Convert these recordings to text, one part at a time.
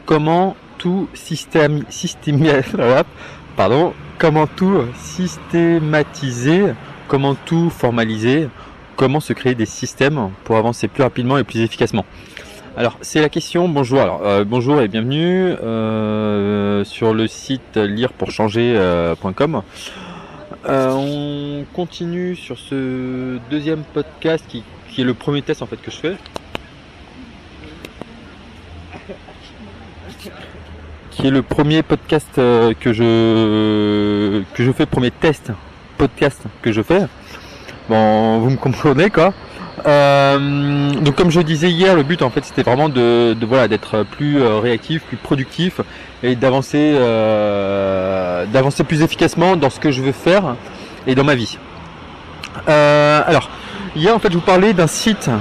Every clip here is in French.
comment tout comment tout systématiser, comment tout formaliser, comment se créer des systèmes pour avancer plus rapidement et plus efficacement. Alors c'est la question. Bonjour. Bonjour et bienvenue sur le site lirepourchanger.com. On continue sur ce deuxième podcast qui est le premier test en fait que je fais. Qui est le premier podcast que je fais, premier test podcast que je fais. Bon, vous me comprenez quoi. Donc comme je disais hier, le but en fait c'était vraiment d'être plus réactif, plus productif et d'avancer plus efficacement dans ce que je veux faire et dans ma vie. Alors hier en fait je vous parlais d'un site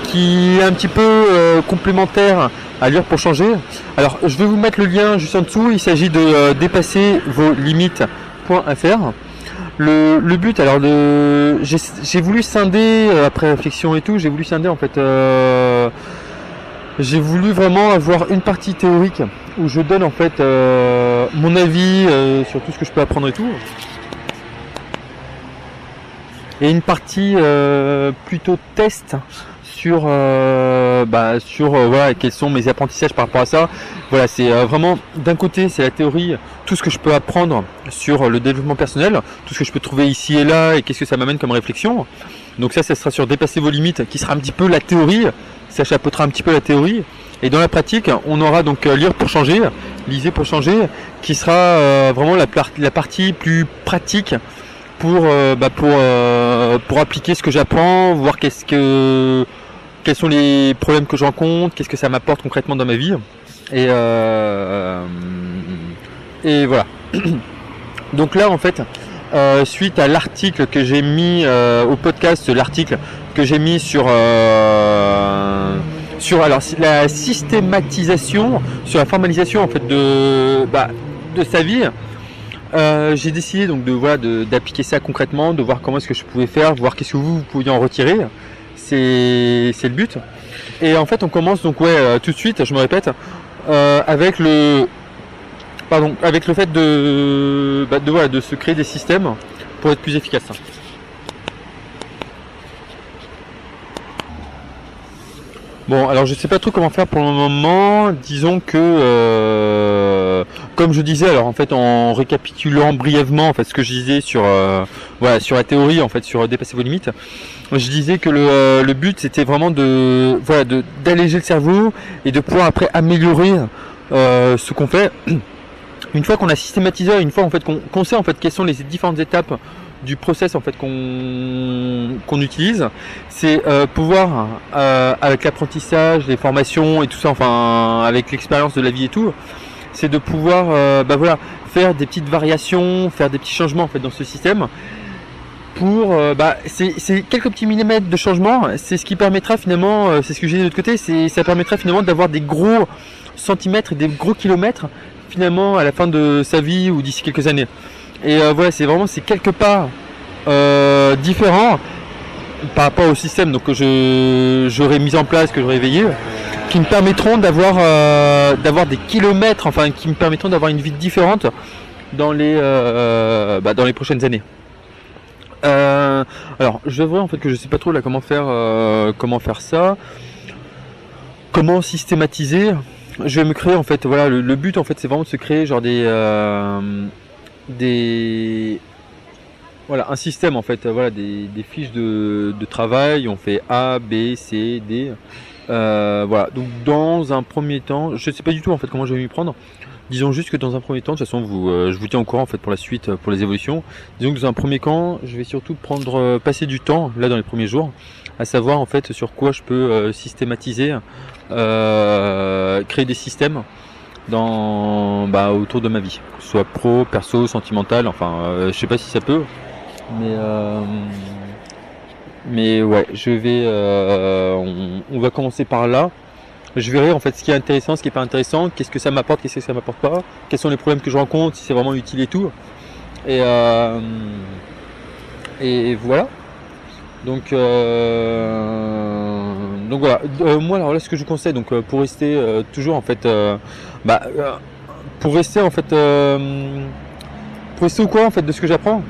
qui est un petit peu complémentaire à Lire pour changer. Alors je vais vous mettre le lien juste en dessous. Il s'agit de dépasser vos limites.fr. Le but, alors j'ai voulu scinder après réflexion et tout, j'ai voulu scinder en fait. J'ai voulu vraiment avoir une partie théorique où je donne en fait mon avis sur tout ce que je peux apprendre et tout, et une partie plutôt test sur voilà quels sont mes apprentissages par rapport à ça. Voilà, c'est vraiment d'un côté c'est la théorie, tout ce que je peux apprendre sur le développement personnel, tout ce que je peux trouver ici et là et qu'est-ce que ça m'amène comme réflexion. Donc ça sera sur dépasser vos limites qui sera un petit peu la théorie, ça chapeautera un petit peu la théorie, et dans la pratique on aura donc lire pour changer, lisez pour changer, qui sera vraiment la partie plus pratique pour appliquer ce que j'apprends, voir quels sont les problèmes que je rencontre, qu'est-ce que ça m'apporte concrètement dans ma vie. Et voilà. Donc là en fait, suite à l'article que j'ai mis au podcast, l'article que j'ai mis sur la systématisation, sur la formalisation en fait de sa vie. J'ai décidé donc d'appliquer ça concrètement, de voir comment est-ce que je pouvais faire, voir qu'est-ce que vous pouviez en retirer. C'est le but. Et en fait on commence donc tout de suite, je me répète, avec le fait de se créer des systèmes pour être plus efficace. Bon, alors je sais pas trop comment faire pour le moment. Disons que comme je disais, alors en fait en récapitulant brièvement en fait ce que je disais sur la théorie en fait sur dépasser vos limites, je disais que le but c'était vraiment d'alléger le cerveau et de pouvoir après améliorer ce qu'on fait. Une fois qu'on a systématisé, une fois en fait qu'on sait en fait quelles sont les différentes étapes du process en fait qu'on utilise, c'est pouvoir avec l'apprentissage, les formations et tout ça, enfin avec l'expérience de la vie et tout, c'est de pouvoir faire des petites variations, faire des petits changements en fait dans ce système. Pour c'est quelques petits millimètres de changement, c'est ce qui permettra finalement, c'est ce que j'ai dit de l'autre côté, ça permettra finalement d'avoir des gros centimètres et des gros kilomètres finalement à la fin de sa vie ou d'ici quelques années. Et c'est quelques pas différents par rapport au système donc que j'aurais mis en place, que j'aurais veillé, qui me permettront d'avoir des kilomètres, enfin qui me permettront d'avoir une vie différente dans les prochaines années. Alors je vois en fait que je sais pas trop là comment faire ça, comment systématiser. Je vais me créer en fait le but en fait c'est vraiment de se créer genre un système en fait, des fiches de travail. On fait A, B, C, D. Donc dans un premier temps, je sais pas du tout en fait comment je vais m'y prendre. Disons juste que dans un premier temps, de toute façon je vous tiens au courant en fait pour la suite, pour les évolutions. Disons que dans un premier temps, je vais surtout passer du temps là dans les premiers jours, à savoir en fait sur quoi je peux systématiser, créer des systèmes autour de ma vie, que ce soit pro, perso, sentimental, enfin je sais pas si ça peut, mais ouais, je vais on va commencer par là. Je verrai en fait ce qui est intéressant, ce qui est pas intéressant, qu'est-ce que ça m'apporte, qu'est-ce que ça m'apporte pas, quels sont les problèmes que je rencontre, si c'est vraiment utile et tout. Et voilà. Donc Donc voilà, moi alors là ce que je vous conseille donc pour rester toujours en fait pour rester en fait pour rester au courant en fait de ce que j'apprends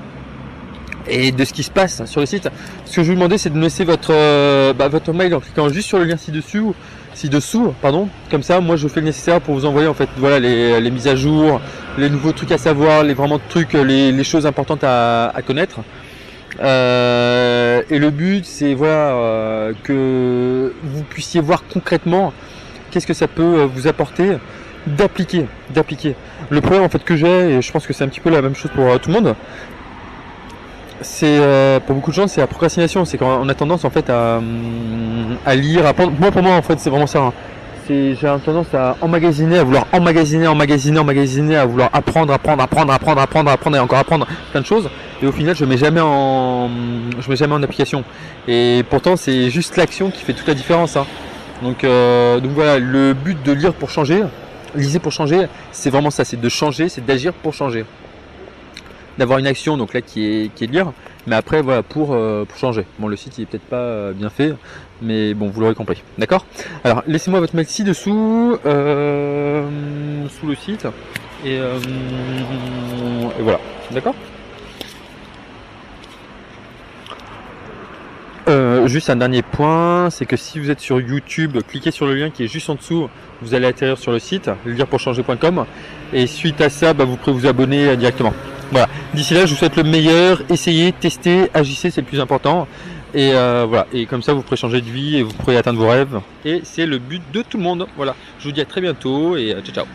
et de ce qui se passe sur le site, ce que je vous demandais c'est de me laisser votre mail en cliquant juste sur le lien ci-dessous, pardon. Comme ça moi je fais le nécessaire pour vous envoyer en fait voilà les mises à jour, les nouveaux trucs à savoir, les vraiment trucs, les choses importantes à connaître. Et le but c'est voilà que vous puissiez voir concrètement qu'est-ce que ça peut vous apporter d'appliquer. Le problème en fait que j'ai, et je pense que c'est un petit peu la même chose pour tout le monde, c'est pour beaucoup de gens c'est la procrastination, c'est quand on a tendance en fait à lire, à prendre. Pour moi en fait c'est vraiment ça. Hein. J'ai tendance à emmagasiner, à vouloir emmagasiner, à vouloir apprendre et encore apprendre plein de choses. Et au final, je mets jamais en application. Et pourtant, c'est juste l'action qui fait toute la différence. Hein. Donc voilà, le but de lire pour changer, lisez pour changer, c'est vraiment ça, c'est de changer, c'est d'agir pour changer. D'avoir une action donc là qui est de lire, mais après voilà pour changer. Bon, le site il est peut-être pas bien fait, mais bon, vous l'aurez compris, d'accord. Alors laissez-moi votre mail ci-dessous sous le site et voilà, d'accord. Juste un dernier point, c'est que si vous êtes sur YouTube, cliquez sur le lien qui est juste en dessous, vous allez atterrir sur le site lirepourchanger.com et suite à ça vous pourrez vous abonner directement. Voilà, d'ici là je vous souhaite le meilleur, essayez, testez, agissez, c'est le plus important et voilà, et comme ça vous pourrez changer de vie et vous pourrez atteindre vos rêves et c'est le but de tout le monde. Voilà, je vous dis à très bientôt et ciao ciao.